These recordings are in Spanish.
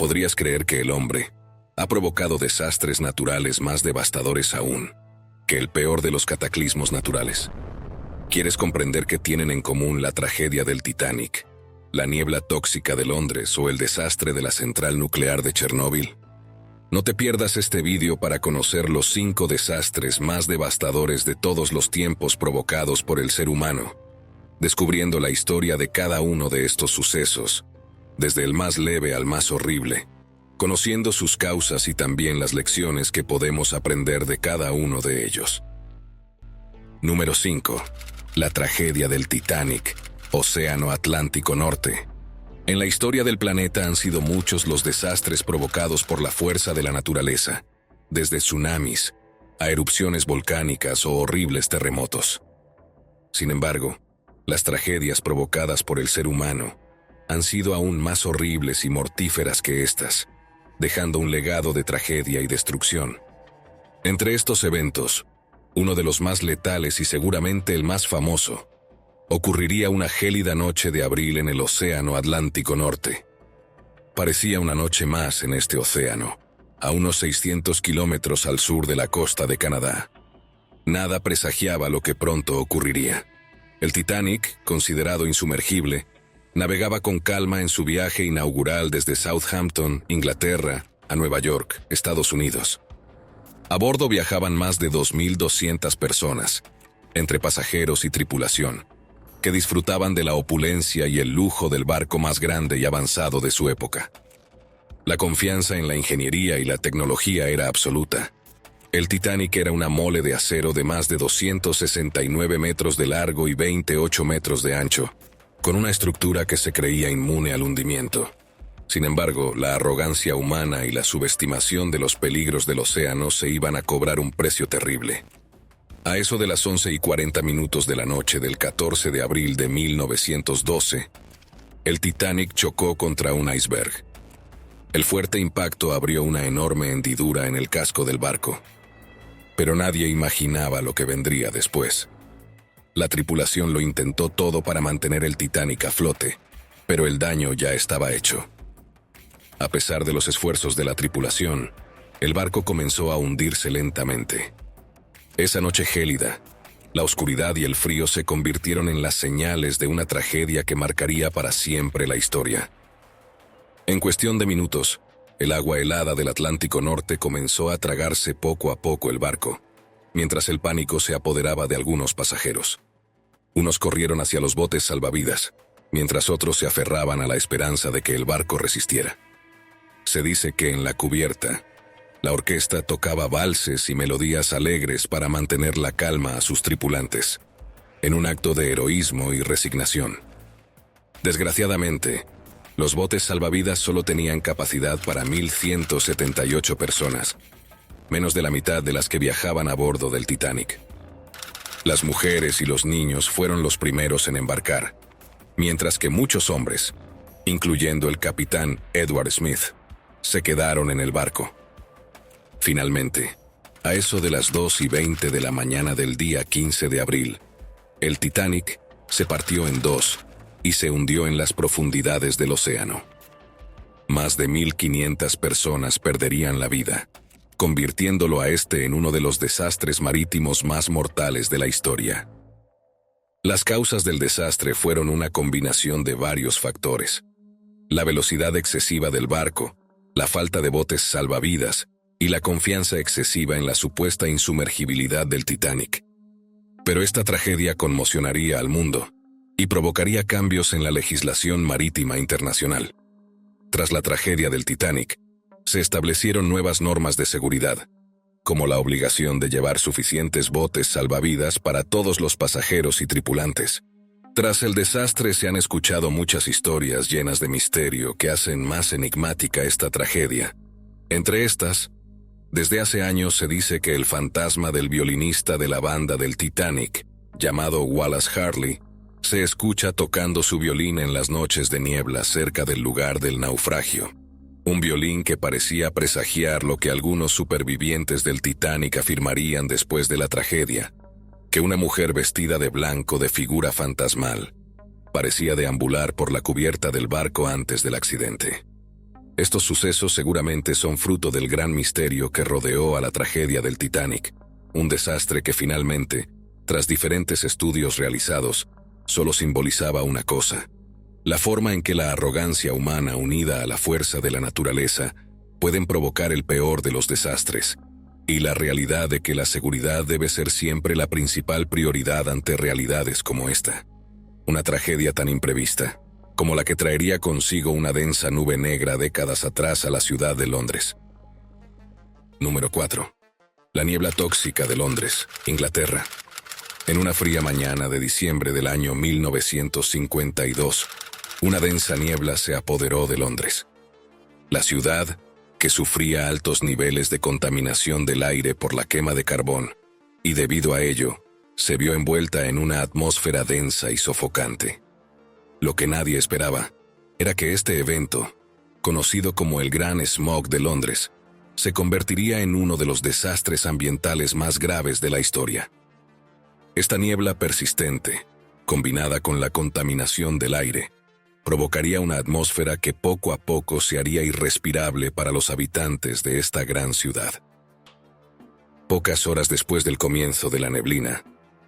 podrías creer que el hombre ha provocado desastres naturales más devastadores aún que el peor de los cataclismos naturales. ¿Quieres comprender qué tienen en común la tragedia del Titanic, la niebla tóxica de Londres o el desastre de la central nuclear de Chernóbil? No te pierdas este vídeo para conocer los 5 desastres más devastadores de todos los tiempos provocados por el ser humano, descubriendo la historia de cada uno de estos sucesos, desde el más leve al más horrible, conociendo sus causas y también las lecciones que podemos aprender de cada uno de ellos. Número 5. La tragedia del Titanic, Océano Atlántico Norte. En la historia del planeta han sido muchos los desastres provocados por la fuerza de la naturaleza, desde tsunamis a erupciones volcánicas o horribles terremotos. Sin embargo, las tragedias provocadas por el ser humano han sido aún más horribles y mortíferas que estas, dejando un legado de tragedia y destrucción. Entre estos eventos, uno de los más letales y seguramente el más famoso, ocurriría una gélida noche de abril en el Océano Atlántico Norte. Parecía una noche más en este océano, a unos 600 kilómetros al sur de la costa de Canadá. Nada presagiaba lo que pronto ocurriría. El Titanic, considerado insumergible, navegaba con calma en su viaje inaugural desde Southampton, Inglaterra, a Nueva York, Estados Unidos. A bordo viajaban más de 2.200 personas, entre pasajeros y tripulación, que disfrutaban de la opulencia y el lujo del barco más grande y avanzado de su época. La confianza en la ingeniería y la tecnología era absoluta. El Titanic era una mole de acero de más de 269 metros de largo y 28 metros de ancho, con una estructura que se creía inmune al hundimiento. Sin embargo, la arrogancia humana y la subestimación de los peligros del océano se iban a cobrar un precio terrible. A eso de las 11:40 de la noche del 14 de abril de 1912, el Titanic chocó contra un iceberg. El fuerte impacto abrió una enorme hendidura en el casco del barco. Pero nadie imaginaba lo que vendría después. La tripulación lo intentó todo para mantener el Titanic a flote, pero el daño ya estaba hecho. A pesar de los esfuerzos de la tripulación, el barco comenzó a hundirse lentamente. Esa noche gélida, la oscuridad y el frío se convirtieron en las señales de una tragedia que marcaría para siempre la historia. En cuestión de minutos, el agua helada del Atlántico Norte comenzó a tragarse poco a poco el barco, mientras el pánico se apoderaba de algunos pasajeros. Unos corrieron hacia los botes salvavidas, mientras otros se aferraban a la esperanza de que el barco resistiera. Se dice que en la cubierta, la orquesta tocaba valses y melodías alegres para mantener la calma a sus tripulantes, en un acto de heroísmo y resignación. Desgraciadamente, los botes salvavidas solo tenían capacidad para 1.178 personas, menos de la mitad de las que viajaban a bordo del Titanic. Las mujeres y los niños fueron los primeros en embarcar, mientras que muchos hombres, incluyendo el capitán Edward Smith, se quedaron en el barco. Finalmente, a eso de las 2:20 de la mañana del día 15 de abril, el Titanic se partió en dos y se hundió en las profundidades del océano. Más de 1.500 personas perderían la vida, convirtiéndolo a este en uno de los desastres marítimos más mortales de la historia. Las causas del desastre fueron una combinación de varios factores: la velocidad excesiva del barco, la falta de botes salvavidas y la confianza excesiva en la supuesta insumergibilidad del Titanic. Pero esta tragedia conmocionaría al mundo y provocaría cambios en la legislación marítima internacional. Tras la tragedia del Titanic, se establecieron nuevas normas de seguridad, como la obligación de llevar suficientes botes salvavidas para todos los pasajeros y tripulantes. Tras el desastre se han escuchado muchas historias llenas de misterio que hacen más enigmática esta tragedia. Entre estas, desde hace años se dice que el fantasma del violinista de la banda del Titanic, llamado Wallace Hartley, se escucha tocando su violín en las noches de niebla cerca del lugar del naufragio. Un violín que parecía presagiar lo que algunos supervivientes del Titanic afirmarían después de la tragedia: que una mujer vestida de blanco de figura fantasmal parecía deambular por la cubierta del barco antes del accidente. Estos sucesos seguramente son fruto del gran misterio que rodeó a la tragedia del Titanic, un desastre que finalmente, tras diferentes estudios realizados, solo simbolizaba una cosa: la forma en que la arrogancia humana unida a la fuerza de la naturaleza pueden provocar el peor de los desastres, y la realidad de que la seguridad debe ser siempre la principal prioridad ante realidades como esta. Una tragedia tan imprevista, como la que traería consigo una densa nube negra décadas atrás a la ciudad de Londres. Número 4. La niebla tóxica de Londres, Inglaterra. En una fría mañana de diciembre del año 1952, una densa niebla se apoderó de Londres. La ciudad, que sufría altos niveles de contaminación del aire por la quema de carbón, y debido a ello, se vio envuelta en una atmósfera densa y sofocante. Lo que nadie esperaba era que este evento, conocido como el Gran Smog de Londres, se convertiría en uno de los desastres ambientales más graves de la historia. Esta niebla persistente, combinada con la contaminación del aire, provocaría una atmósfera que poco a poco se haría irrespirable para los habitantes de esta gran ciudad. Pocas horas después del comienzo de la neblina,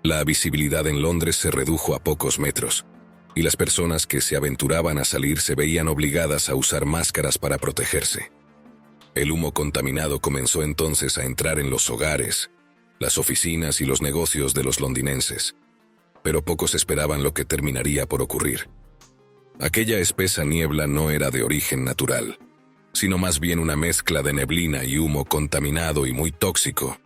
la visibilidad en Londres se redujo a pocos metros, y las personas que se aventuraban a salir se veían obligadas a usar máscaras para protegerse. El humo contaminado comenzó entonces a entrar en los hogares, las oficinas y los negocios de los londinenses, pero pocos esperaban lo que terminaría por ocurrir. Aquella espesa niebla no era de origen natural, sino más bien una mezcla de neblina y humo contaminado y muy tóxico,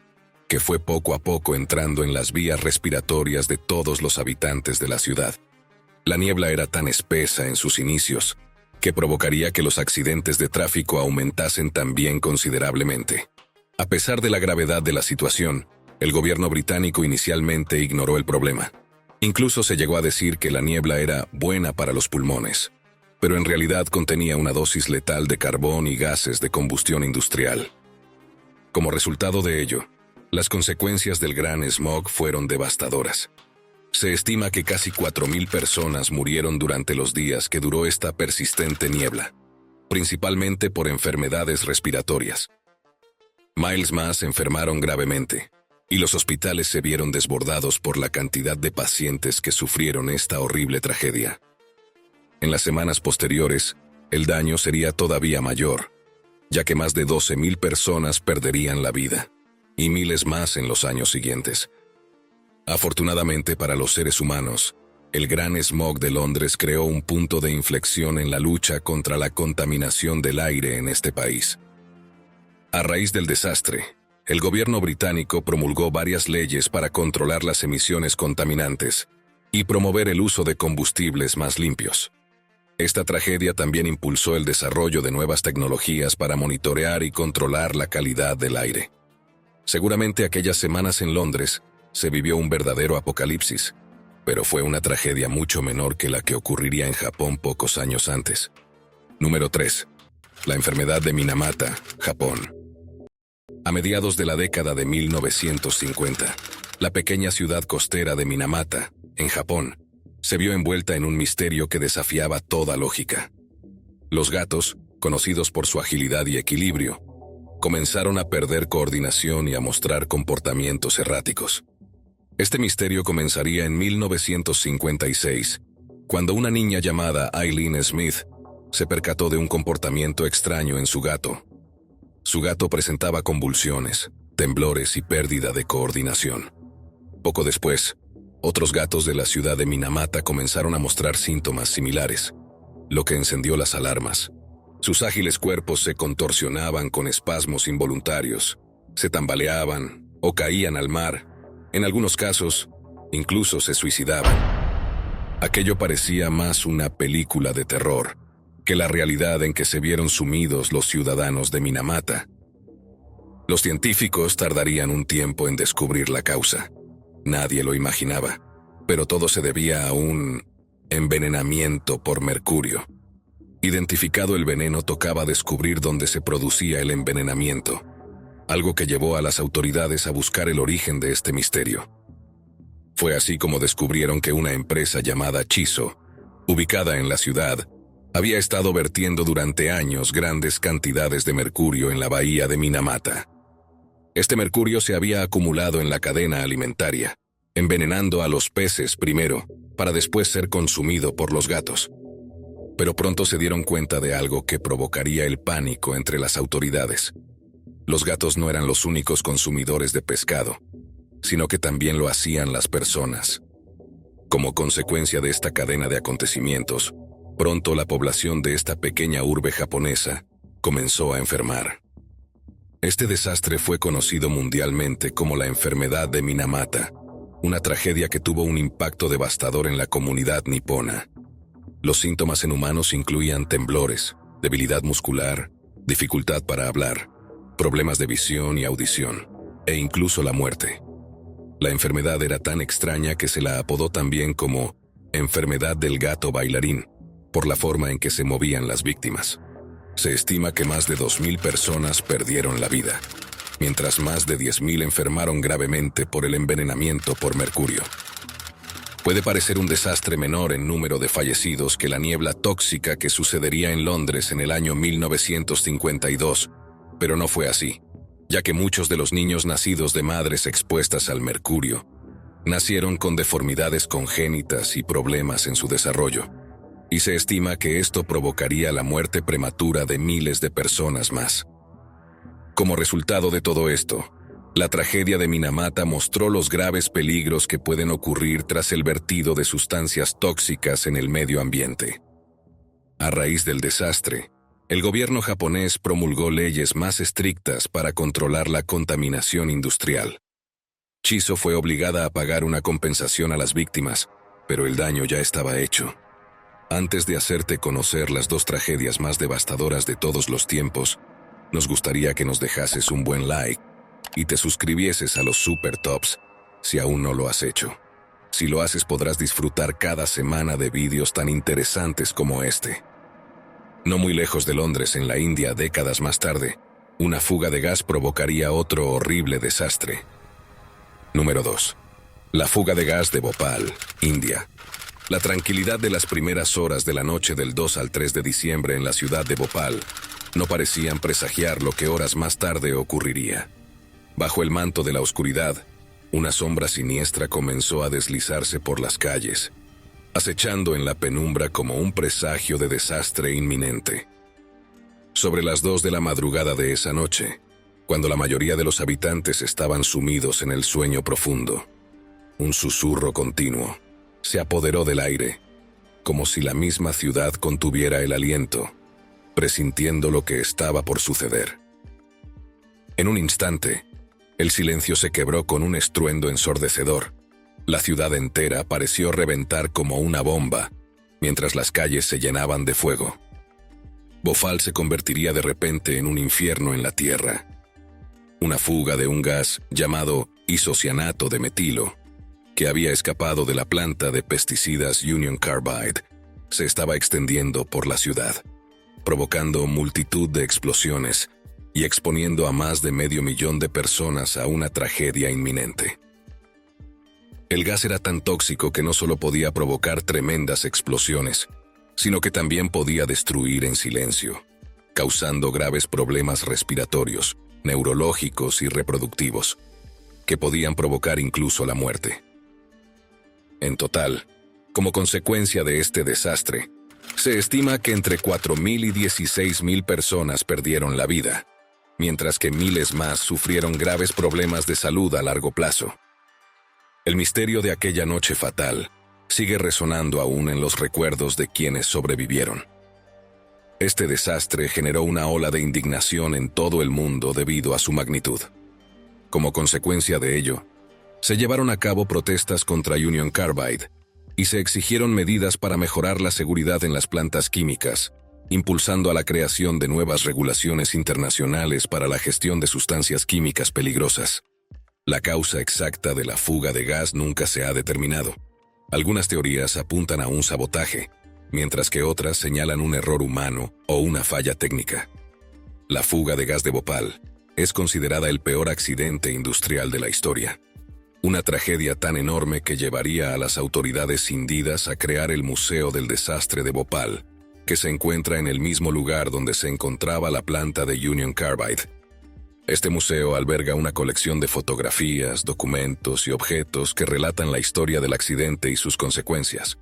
que fue poco a poco entrando en las vías respiratorias de todos los habitantes de la ciudad. La niebla era tan espesa en sus inicios que provocaría que los accidentes de tráfico aumentasen también considerablemente. A pesar de la gravedad de la situación, el gobierno británico inicialmente ignoró el problema. Incluso se llegó a decir que la niebla era buena para los pulmones, pero en realidad contenía una dosis letal de carbón y gases de combustión industrial. Como resultado de ello, las consecuencias del Gran Smog fueron devastadoras. Se estima que casi 4.000 personas murieron durante los días que duró esta persistente niebla, principalmente por enfermedades respiratorias. Miles más enfermaron gravemente, y los hospitales se vieron desbordados por la cantidad de pacientes que sufrieron esta horrible tragedia. En las semanas posteriores, el daño sería todavía mayor, ya que más de 12.000 personas perderían la vida, y miles más en los años siguientes. Afortunadamente para los seres humanos, el Gran Smog de Londres creó un punto de inflexión en la lucha contra la contaminación del aire en este país. A raíz del desastre, el gobierno británico promulgó varias leyes para controlar las emisiones contaminantes y promover el uso de combustibles más limpios. Esta tragedia también impulsó el desarrollo de nuevas tecnologías para monitorear y controlar la calidad del aire. Seguramente aquellas semanas en Londres se vivió un verdadero apocalipsis, pero fue una tragedia mucho menor que la que ocurriría en Japón pocos años antes. Número 3. La enfermedad de Minamata, Japón. A mediados de la década de 1950, la pequeña ciudad costera de Minamata, en Japón, se vio envuelta en un misterio que desafiaba toda lógica. Los gatos, conocidos por su agilidad y equilibrio, comenzaron a perder coordinación y a mostrar comportamientos erráticos. Este misterio comenzaría en 1956, cuando una niña llamada Eileen Smith se percató de un comportamiento extraño en su gato. Su gato presentaba convulsiones, temblores y pérdida de coordinación. Poco después, otros gatos de la ciudad de Minamata comenzaron a mostrar síntomas similares, lo que encendió las alarmas. Sus ágiles cuerpos se contorsionaban con espasmos involuntarios, se tambaleaban o caían al mar. En algunos casos, incluso se suicidaban. Aquello parecía más una película de terror que la realidad en que se vieron sumidos los ciudadanos de Minamata. Los científicos tardarían un tiempo en descubrir la causa. Nadie lo imaginaba, pero todo se debía a un envenenamiento por mercurio. Identificado el veneno, tocaba descubrir dónde se producía el envenenamiento, algo que llevó a las autoridades a buscar el origen de este misterio. Fue así como descubrieron que una empresa llamada Chiso, ubicada en la ciudad, había estado vertiendo durante años grandes cantidades de mercurio en la bahía de Minamata. Este mercurio se había acumulado en la cadena alimentaria, envenenando a los peces primero, para después ser consumido por los gatos. Pero pronto se dieron cuenta de algo que provocaría el pánico entre las autoridades. Los gatos no eran los únicos consumidores de pescado, sino que también lo hacían las personas. Como consecuencia de esta cadena de acontecimientos, pronto la población de esta pequeña urbe japonesa comenzó a enfermar. Este desastre fue conocido mundialmente como la enfermedad de Minamata, una tragedia que tuvo un impacto devastador en la comunidad nipona. Los síntomas en humanos incluían temblores, debilidad muscular, dificultad para hablar, problemas de visión y audición, e incluso la muerte. La enfermedad era tan extraña que se la apodó también como enfermedad del gato bailarín, por la forma en que se movían las víctimas. Se estima que más de 2.000 personas perdieron la vida, mientras más de 10.000 enfermaron gravemente por el envenenamiento por mercurio. Puede parecer un desastre menor en número de fallecidos que la niebla tóxica que sucedería en Londres en el año 1952, pero no fue así, ya que muchos de los niños nacidos de madres expuestas al mercurio nacieron con deformidades congénitas y problemas en su desarrollo, y se estima que esto provocaría la muerte prematura de miles de personas más. Como resultado de todo esto, la tragedia de Minamata mostró los graves peligros que pueden ocurrir tras el vertido de sustancias tóxicas en el medio ambiente. A raíz del desastre, el gobierno japonés promulgó leyes más estrictas para controlar la contaminación industrial. Chiso fue obligada a pagar una compensación a las víctimas, pero el daño ya estaba hecho. Antes de hacerte conocer las dos tragedias más devastadoras de todos los tiempos, nos gustaría que nos dejases un buen like y te suscribieses a los Super Tops si aún no lo has hecho. Si lo haces podrás disfrutar cada semana de vídeos tan interesantes como este. No muy lejos de Londres, en la India, décadas más tarde, una fuga de gas provocaría otro horrible desastre. Número 2. La fuga de gas de Bhopal, India. La tranquilidad de las primeras horas de la noche del 2 al 3 de diciembre en la ciudad de Bhopal no parecían presagiar lo que horas más tarde ocurriría. Bajo el manto de la oscuridad, una sombra siniestra comenzó a deslizarse por las calles, acechando en la penumbra como un presagio de desastre inminente. Sobre las 2 de la madrugada de esa noche, cuando la mayoría de los habitantes estaban sumidos en el sueño profundo, un susurro continuo se apoderó del aire, como si la misma ciudad contuviera el aliento, presintiendo lo que estaba por suceder. En un instante, el silencio se quebró con un estruendo ensordecedor. La ciudad entera pareció reventar como una bomba, mientras las calles se llenaban de fuego. Bhopal se convertiría de repente en un infierno en la tierra. Una fuga de un gas llamado isocianato de metilo, que había escapado de la planta de pesticidas Union Carbide, se estaba extendiendo por la ciudad, provocando multitud de explosiones y exponiendo a más de 500,000 de personas a una tragedia inminente. El gas era tan tóxico que no solo podía provocar tremendas explosiones, sino que también podía destruir en silencio, causando graves problemas respiratorios, neurológicos y reproductivos, que podían provocar incluso la muerte. En total, como consecuencia de este desastre, se estima que entre 4.000 y 16.000 personas perdieron la vida, mientras que miles más sufrieron graves problemas de salud a largo plazo. El misterio de aquella noche fatal sigue resonando aún en los recuerdos de quienes sobrevivieron. Este desastre generó una ola de indignación en todo el mundo debido a su magnitud. Como consecuencia de ello, se llevaron a cabo protestas contra Union Carbide y se exigieron medidas para mejorar la seguridad en las plantas químicas, impulsando a la creación de nuevas regulaciones internacionales para la gestión de sustancias químicas peligrosas. La causa exacta de la fuga de gas nunca se ha determinado. Algunas teorías apuntan a un sabotaje, mientras que otras señalan un error humano o una falla técnica. La fuga de gas de Bhopal es considerada el peor accidente industrial de la historia. Una tragedia tan enorme que llevaría a las autoridades indias a crear el Museo del Desastre de Bhopal, que se encuentra en el mismo lugar donde se encontraba la planta de Union Carbide. Este museo alberga una colección de fotografías, documentos y objetos que relatan la historia del accidente y sus consecuencias.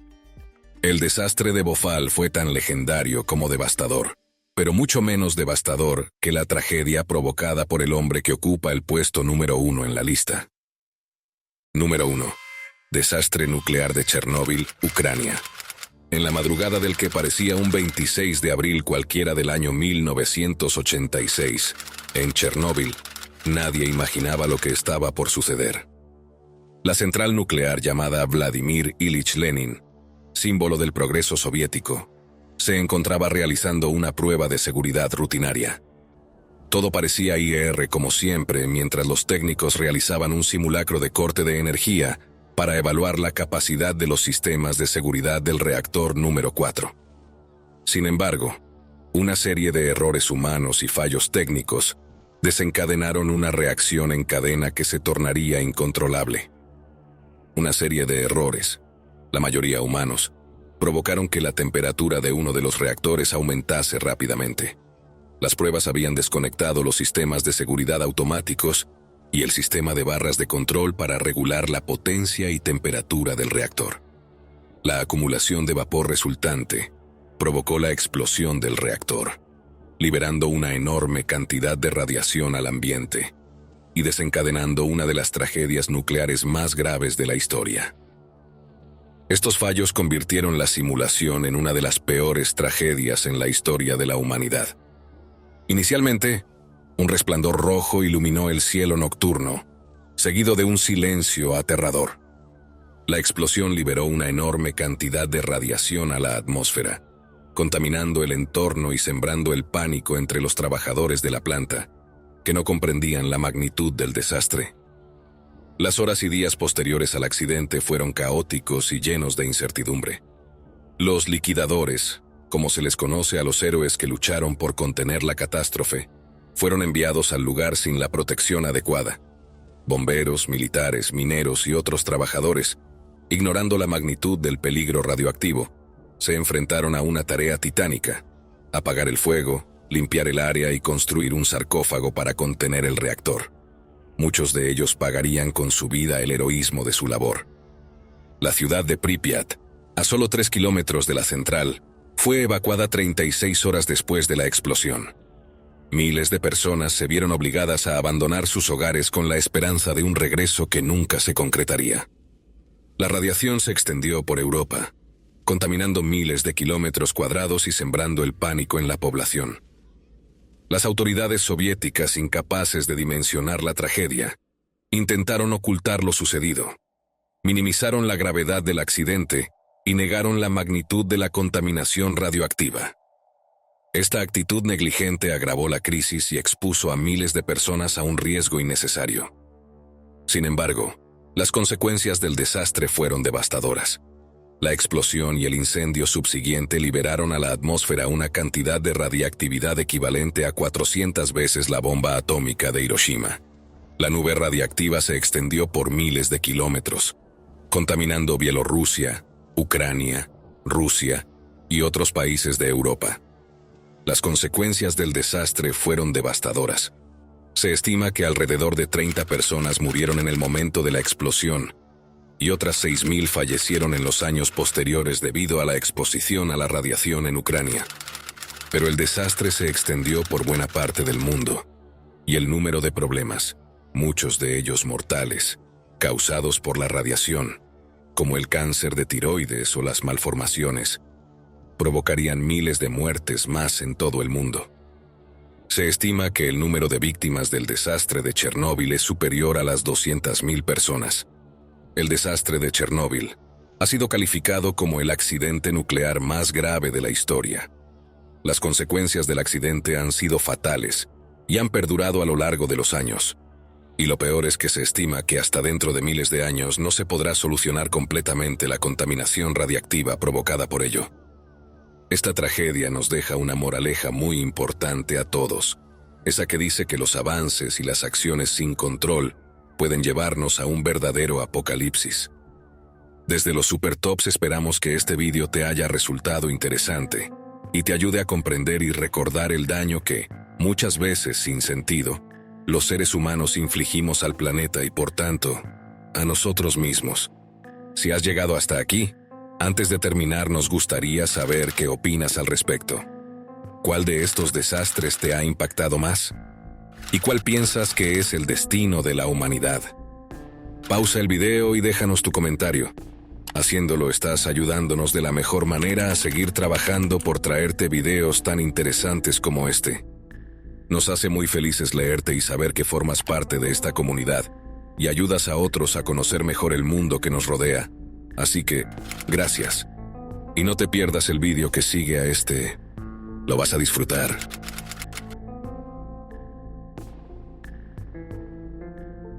El desastre de Bhopal fue tan legendario como devastador, pero mucho menos devastador que la tragedia provocada por el hombre que ocupa el puesto número 1 en la lista. Número 1. Desastre nuclear de Chernóbil, Ucrania. En la madrugada del que parecía un 26 de abril cualquiera del año 1986, en Chernóbil, nadie imaginaba lo que estaba por suceder. La central nuclear llamada Vladimir Ilich Lenin, símbolo del progreso soviético, se encontraba realizando una prueba de seguridad rutinaria. Todo parecía ir como siempre mientras los técnicos realizaban un simulacro de corte de energía para evaluar la capacidad de los sistemas de seguridad del reactor número 4. Sin embargo, una serie de errores humanos y fallos técnicos desencadenaron una reacción en cadena que se tornaría incontrolable. Una serie de errores, la mayoría humanos, provocaron que la temperatura de uno de los reactores aumentase rápidamente. Las pruebas habían desconectado los sistemas de seguridad automáticos y el sistema de barras de control para regular la potencia y temperatura del reactor. La acumulación de vapor resultante provocó la explosión del reactor, liberando una enorme cantidad de radiación al ambiente y desencadenando una de las tragedias nucleares más graves de la historia. Estos fallos convirtieron la simulación en una de las peores tragedias en la historia de la humanidad. Inicialmente, un resplandor rojo iluminó el cielo nocturno, seguido de un silencio aterrador. La explosión liberó una enorme cantidad de radiación a la atmósfera, contaminando el entorno y sembrando el pánico entre los trabajadores de la planta, que no comprendían la magnitud del desastre. Las horas y días posteriores al accidente fueron caóticos y llenos de incertidumbre. Los liquidadores, como se les conoce a los héroes que lucharon por contener la catástrofe, fueron enviados al lugar sin la protección adecuada. Bomberos, militares, mineros y otros trabajadores, ignorando la magnitud del peligro radioactivo, se enfrentaron a una tarea titánica: apagar el fuego, limpiar el área y construir un sarcófago para contener el reactor. Muchos de ellos pagarían con su vida el heroísmo de su labor. La ciudad de Pripyat, a solo 3 kilómetros de la central, fue evacuada 36 horas después de la explosión. Miles de personas se vieron obligadas a abandonar sus hogares con la esperanza de un regreso que nunca se concretaría. La radiación se extendió por Europa, contaminando miles de kilómetros cuadrados y sembrando el pánico en la población. Las autoridades soviéticas, incapaces de dimensionar la tragedia, intentaron ocultar lo sucedido, minimizaron la gravedad del accidente y negaron la magnitud de la contaminación radioactiva. Esta actitud negligente agravó la crisis y expuso a miles de personas a un riesgo innecesario. Sin embargo, las consecuencias del desastre fueron devastadoras. La explosión y el incendio subsiguiente liberaron a la atmósfera una cantidad de radiactividad equivalente a 400 veces la bomba atómica de Hiroshima. La nube radiactiva se extendió por miles de kilómetros, contaminando Bielorrusia, Ucrania, Rusia y otros países de Europa. Las consecuencias del desastre fueron devastadoras. Se estima que alrededor de 30 personas murieron en el momento de la explosión y otras 6.000 fallecieron en los años posteriores debido a la exposición a la radiación en Ucrania. Pero el desastre se extendió por buena parte del mundo, y el número de problemas, muchos de ellos mortales, causados por la radiación, como el cáncer de tiroides o las malformaciones, provocarían miles de muertes más en todo el mundo. Se estima que el número de víctimas del desastre de Chernóbil es superior a las 200.000 personas. El desastre de Chernóbil ha sido calificado como el accidente nuclear más grave de la historia. Las consecuencias del accidente han sido fatales y han perdurado a lo largo de los años. Y lo peor es que se estima que hasta dentro de miles de años no se podrá solucionar completamente la contaminación radiactiva provocada por ello. Esta tragedia nos deja una moraleja muy importante a todos, esa que dice que los avances y las acciones sin control pueden llevarnos a un verdadero apocalipsis. Desde los Supertops esperamos que este vídeo te haya resultado interesante. y te ayude a comprender y recordar el daño que, muchas veces sin sentido, los seres humanos infligimos al planeta y por tanto, a nosotros mismos. Si has llegado hasta aquí, antes de terminar nos gustaría saber qué opinas al respecto. ¿Cuál de estos desastres te ha impactado más? ¿Y cuál piensas que es el destino de la humanidad? Pausa el video y déjanos tu comentario. Haciéndolo estás ayudándonos de la mejor manera a seguir trabajando por traerte videos tan interesantes como este. Nos hace muy felices leerte y saber que formas parte de esta comunidad y ayudas a otros a conocer mejor el mundo que nos rodea. Así que, gracias. Y no te pierdas el vídeo que sigue a este. Lo vas a disfrutar.